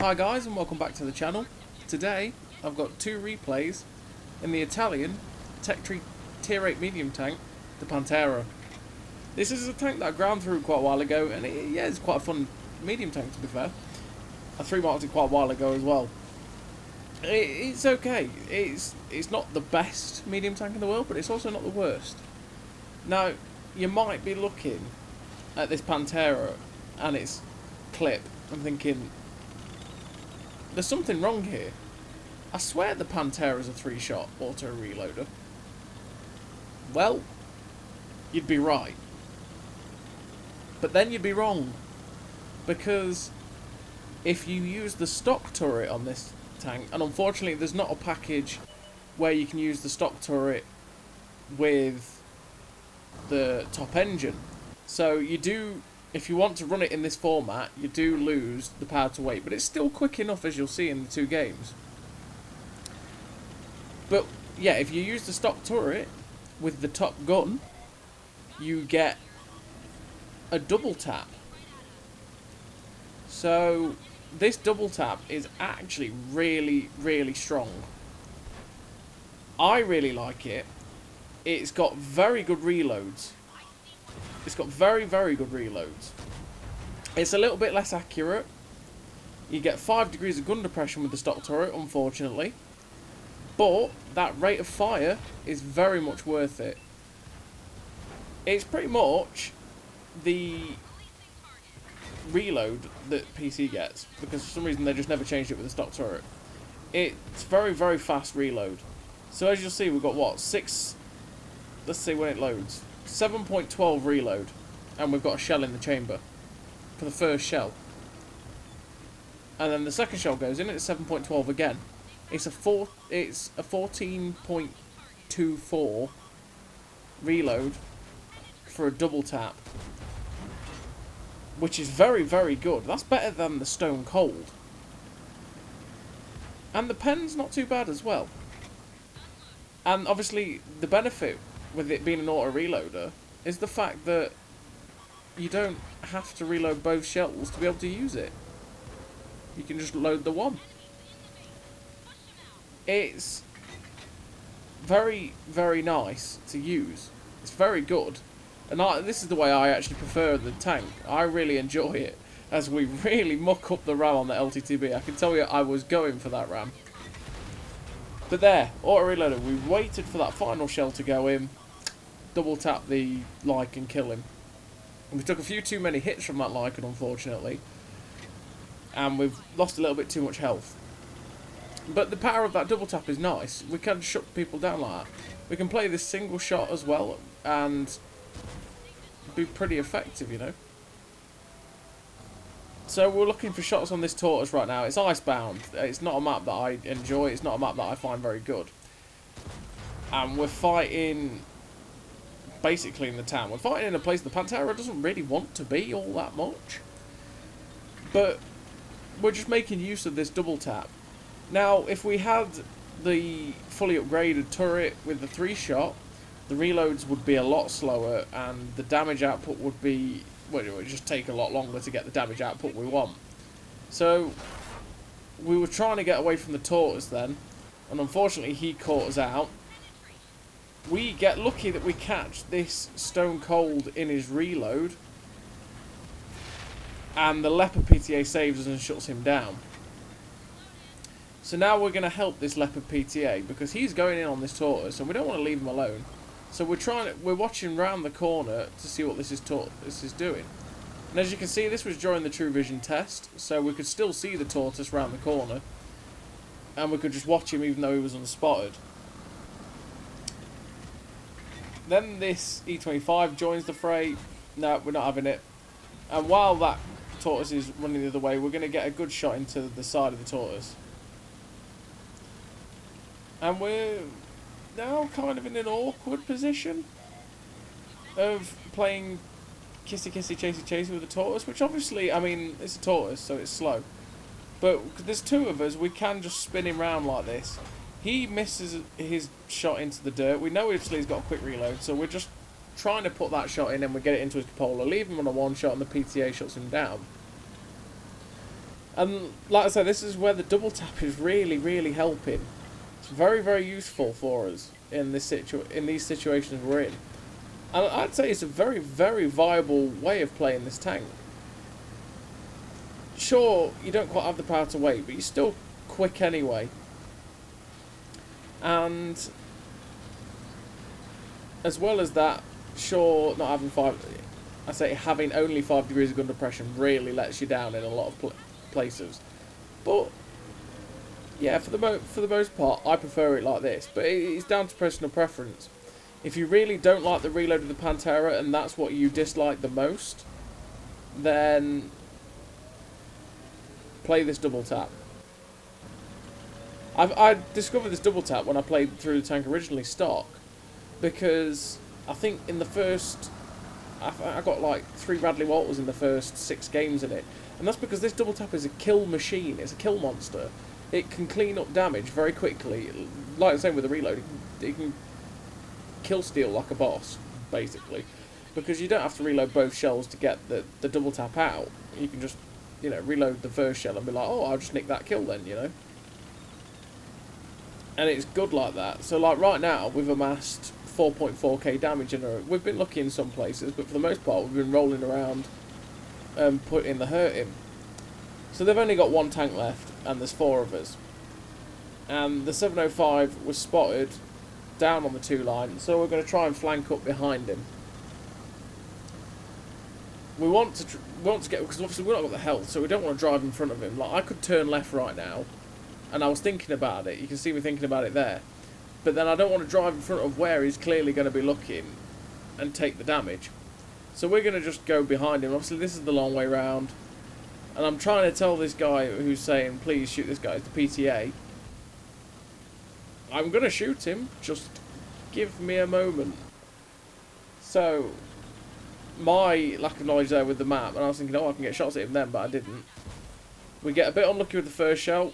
Hi guys and welcome back to the channel. Today I've got two replays in the Italian Tech Tree Tier 8 medium tank, the Pantera. This is a tank that I ground through quite a while ago and it's quite a fun medium tank to be fair. I 3-marked it quite a while ago as well. It's okay. It's not the best medium tank in the world, but it's also not the worst. Now, you might be looking at this Pantera and its clip and thinking, there's something wrong here. I swear the Pantera is a 3-shot auto reloader. Well, you'd be right. But then you'd be wrong. Because if you use the stock turret on this tank, and unfortunately there's not a package where you can use the stock turret with the top engine. So you do, if you want to run it in this format, you do lose the power to weight, but it's still quick enough, as you'll see in the two games. But yeah, if you use the stock turret with the top gun, you get a double tap. So this double tap is actually really, really strong. I really like it. It's got very good reloads. It's got very, very good reloads. It's a little bit less accurate. You get 5 degrees of gun depression with the stock turret, unfortunately. But that rate of fire is very much worth it. It's pretty much the reload that PC gets, because for some reason they just never changed it with the stock turret. It's very, very fast reload. So as you'll see, we've got what, 6, let's see when it loads, 7.12 reload, and we've got a shell in the chamber for the first shell. And then the second shell goes in, it's 7.12 again. It's a 14.24 reload for a double tap, which is very, very good. That's better than the Stone Cold. And the pen's not too bad as well. And obviously the benefit with it being an auto reloader is the fact that you don't have to reload both shells to be able to use it. You can just load the one. It's very, very nice to use. It's very good. And this is the way I actually prefer the tank. I really enjoy it, as we really muck up the RAM on the LTTB. I can tell you I was going for that RAM. But there, auto reloader. We waited for that final shell to go in, double tap the Lycan and kill him. And we took a few too many hits from that Lycan, unfortunately. And we've lost a little bit too much health. But the power of that double tap is nice. We can shut people down like that. We can play this single shot as well and be pretty effective, you know. So we're looking for shots on this tortoise right now. It's icebound. It's not a map that I enjoy. It's not a map that I find very good. And we're fighting basically in the town. We're fighting in a place the Pantera doesn't really want to be all that much. But we're just making use of this double tap. Now, if we had the fully upgraded turret with the 3-shot, the reloads would be a lot slower and the damage output would be, well, it would just take a lot longer to get the damage output we want. So we were trying to get away from the tortoise then, and unfortunately he caught us out. We get lucky that we catch this Stone Cold in his reload, and the Leopard PTA saves us and shuts him down. So now we're going to help this Leopard PTA because he's going in on this tortoise and we don't want to leave him alone. So we're watching round the corner to see what this is doing. And as you can see, this was during the True Vision test, so we could still see the tortoise round the corner. And we could just watch him even though he was unspotted. Then this E25 joins the fray. No, we're not having it. And while that tortoise is running the other way, we're going to get a good shot into the side of the tortoise. And we're now kind of in an awkward position of playing kissy kissy chasey chasey with a tortoise, which obviously, I mean, it's a tortoise, so it's slow. But there's two of us, we can just spin him round like this. He misses his shot into the dirt. We know obviously he's got a quick reload, so we're just trying to put that shot in and we get it into his cupola, leave him on a 1-shot and the PTA shuts him down. And like I said, this is where the double tap is really, really helping. It's very, very useful for us in this in these situations we're in. And I'd say it's a very, very viable way of playing this tank. Sure, you don't quite have the power to wait, but you're still quick anyway. And as well as that, sure, not having having only 5 degrees of gun depression really lets you down in a lot of places. But yeah, for the most part, I prefer it like this. But it's down to personal preference. If you really don't like the reload of the Pantera and that's what you dislike the most, then play this double tap. I discovered this double tap when I played through the tank originally stock, because I think in the first, I got like 3 Bradley Walters in the first 6 games in it, and that's because this double tap is a kill machine. It's a kill monster. It can clean up damage very quickly. Like the same with the reload, it can kill steal like a boss, basically, because you don't have to reload both shells to get the double tap out. You can just, you know, reload the first shell and be like, oh, I'll just nick that kill then, you know. And it's good like that. So like right now, we've amassed 4.4k damage in a... We've been lucky in some places, but for the most part, we've been rolling around and putting the hurt in. So they've only got 1 tank left, and there's 4 of us. And the 705 was spotted down on the 2 line, so we're going to try and flank up behind him. We want to get... Because obviously we've not got the health, so we don't want to drive in front of him. Like, I could turn left right now, and I was thinking about it. You can see me thinking about it there. But then I don't want to drive in front of where he's clearly going to be looking and take the damage. So we're going to just go behind him. Obviously, this is the long way round. And I'm trying to tell this guy who's saying, please shoot this guy, it's the PTA. I'm going to shoot him. Just give me a moment. So, my lack of knowledge there with the map, and I was thinking, oh, I can get shots at him then, but I didn't. We get a bit unlucky with the first shell.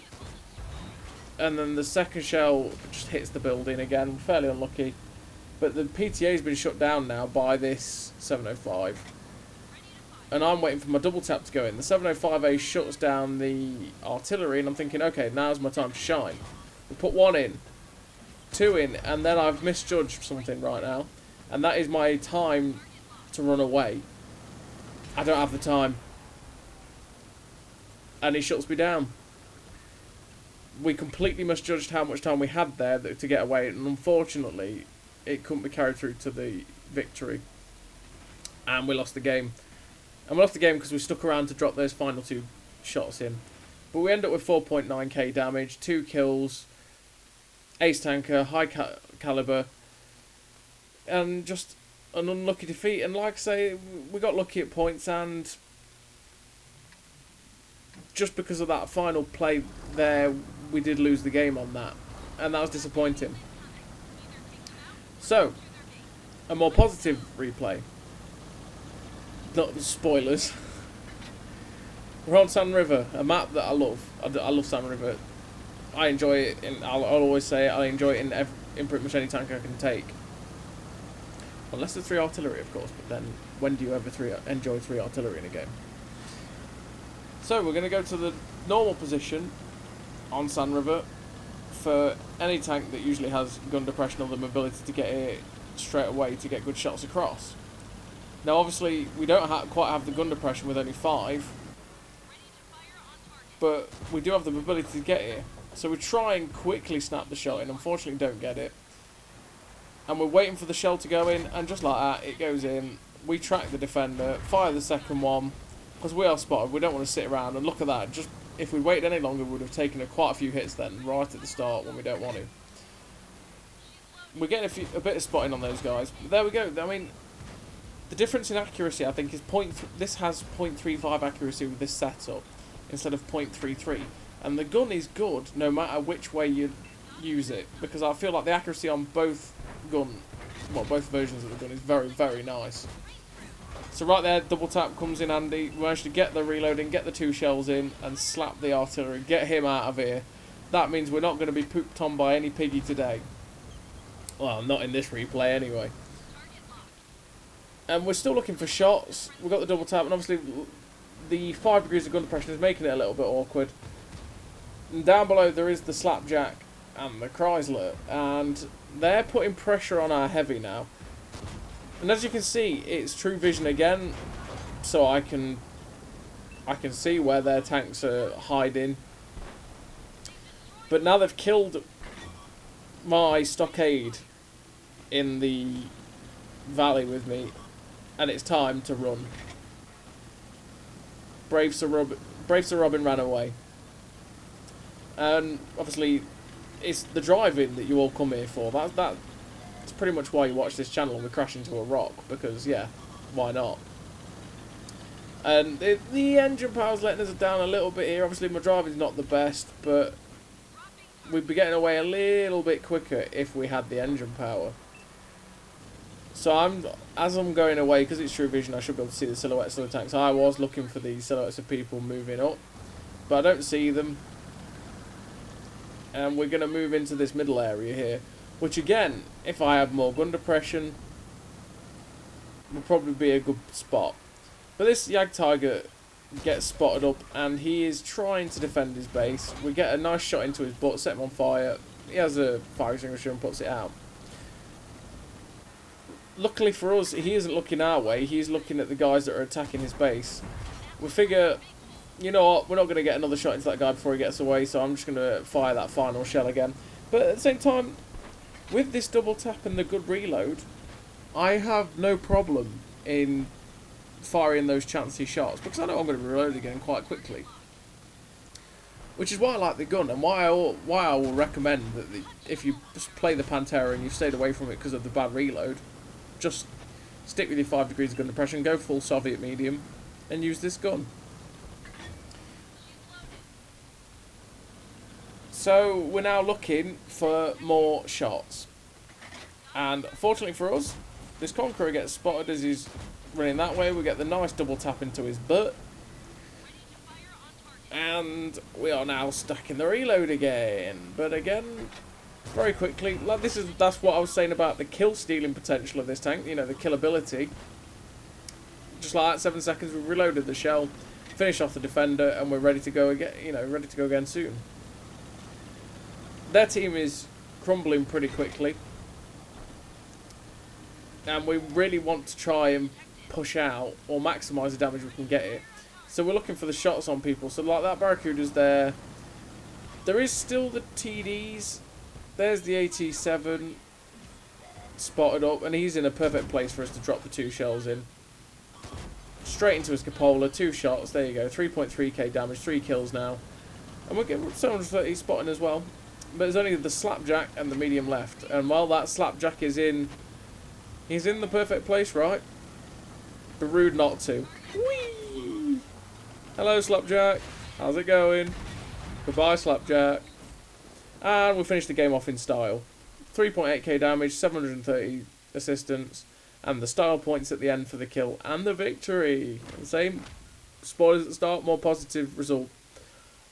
And then the second shell just hits the building again, fairly unlucky. But the PTA's been shut down now by this 705. And I'm waiting for my double tap to go in. The 705A shuts down the artillery, and I'm thinking, okay, now's my time to shine. We put 1 in, 2 in, and then I've misjudged something right now. And that is my time to run away. I don't have the time. And he shuts me down. We completely misjudged how much time we had there to get away, and unfortunately, it couldn't be carried through to the victory. And we lost the game. And we lost the game because we stuck around to drop those final 2 shots in. But we end up with 4.9k damage, 2 kills, ace tanker, high caliber, and just an unlucky defeat. And like I say, we got lucky at points, and just because of that final play there, we did lose the game on that, and that was disappointing. So, a more positive replay. Not spoilers. We're on Sand River, a map that I love. I love Sand River. I enjoy it, and I'll always say I enjoy it in pretty much any tank I can take. Unless there's 3 artillery, of course, but then when do you ever enjoy 3 artillery in a game? So we're going to go to the normal position on Sand River for any tank that usually has gun depression or the mobility to get here straight away to get good shots across. Now obviously we don't quite have the gun depression with only 5, but we do have the mobility to get here. So we try and quickly snap the shot in, unfortunately don't get it. And we're waiting for the shell to go in, and just like that, it goes in. We track the defender, fire the second one, because we are spotted. We don't want to sit around, and look at that. Just if we waited any longer, we would have taken quite a few hits then, right at the start when we don't want to. We're getting a bit of spotting on those guys. But there we go. I mean, the difference in accuracy, I think, is this has 0.35 accuracy with this setup instead of 0.33. And the gun is good no matter which way you use it, because I feel like the accuracy on both versions of the gun is very, very nice. So right there, double tap comes in handy. We managed to get the reloading, get the 2 shells in, and slap the artillery, get him out of here. That means we're not going to be pooped on by any piggy today. Well, not in this replay anyway. And we're still looking for shots. We've got the double tap, and obviously the 5 degrees of gun depression is making it a little bit awkward. And down below there is the Slapjack and the Chrysler, and they're putting pressure on our heavy now. And as you can see, it's true vision again, so I can see where their tanks are hiding. But now they've killed my stockade in the valley with me, and it's time to run. Brave Sir Robin ran away. And obviously, it's the driving that you all come here for. That's pretty much why you watch this channel, and we crash into a rock, because, yeah, why not? And the engine power's letting us down a little bit here. Obviously, my driving's not the best, but we'd be getting away a little bit quicker if we had the engine power. So as I'm going away, because it's true vision, I should be able to see the silhouettes of the tanks. I was looking for the silhouettes of people moving up, but I don't see them. And we're going to move into this middle area here, which again, if I have more gun depression, will probably be a good spot. But this Jagdtiger gets spotted up, and he is trying to defend his base. We get a nice shot into his butt, set him on fire. He has a fire extinguisher and puts it out. Luckily for us, he isn't looking our way. He's looking at the guys that are attacking his base. We figure, you know what, we're not going to get another shot into that guy before he gets away, so I'm just going to fire that final shell again. But at the same time, with this double tap and the good reload, I have no problem in firing those chancy shots, because I know I'm going to reload again quite quickly. Which is why I like the gun, and why I will recommend that if you just play the Pantera and you've stayed away from it because of the bad reload, just stick with your 5 degrees of gun depression, go full Soviet medium, and use this gun. So we're now looking for more shots. And fortunately for us, this Conqueror gets spotted as he's running that way. We get the nice double tap into his butt. And we are now stacking the reload again. But again, very quickly, like that's what I was saying about the kill stealing potential of this tank, you know, the killability. Just like that, 7 seconds, we've reloaded the shell, finish off the defender, and we're ready to go again, you know, ready to go again soon. Their team is crumbling pretty quickly, and we really want to try and push out or maximise the damage we can get here. So we're looking for the shots on people. So like that Barracuda's there. There is still the TDs. There's the AT7 spotted up, and he's in a perfect place for us to drop the 2 shells in. Straight into his cupola, 2 shots, there you go, 3.3k damage, 3 kills now. And we're getting 730 spotting as well. But there's only the Slapjack and the medium left. And while that Slapjack is in, he's in the perfect place, right? But rude not to. Whee! Hello, Slapjack. How's it going? Goodbye, Slapjack. And we finished the game off in style. 3.8k damage, 730 assistance, and the style points at the end for the kill and the victory. The same spoilers at the start, more positive result.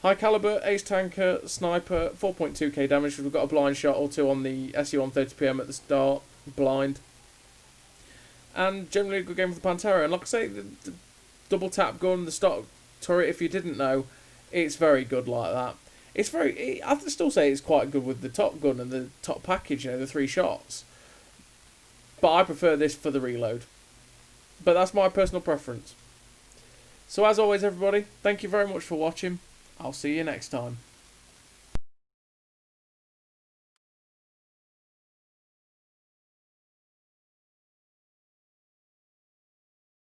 High caliber, ace tanker, sniper, 4.2k damage because we've got a blind shot or 2 on the SU-130PM at the start, blind. And generally a good game for the Pantera. And like I say, the double tap gun, the stock turret, if you didn't know, it's very good like that. It's very, I'd still say it's quite good with the top gun and the top package, you know, the 3 shots. But I prefer this for the reload. But that's my personal preference. So as always, everybody, thank you very much for watching. I'll see you next time.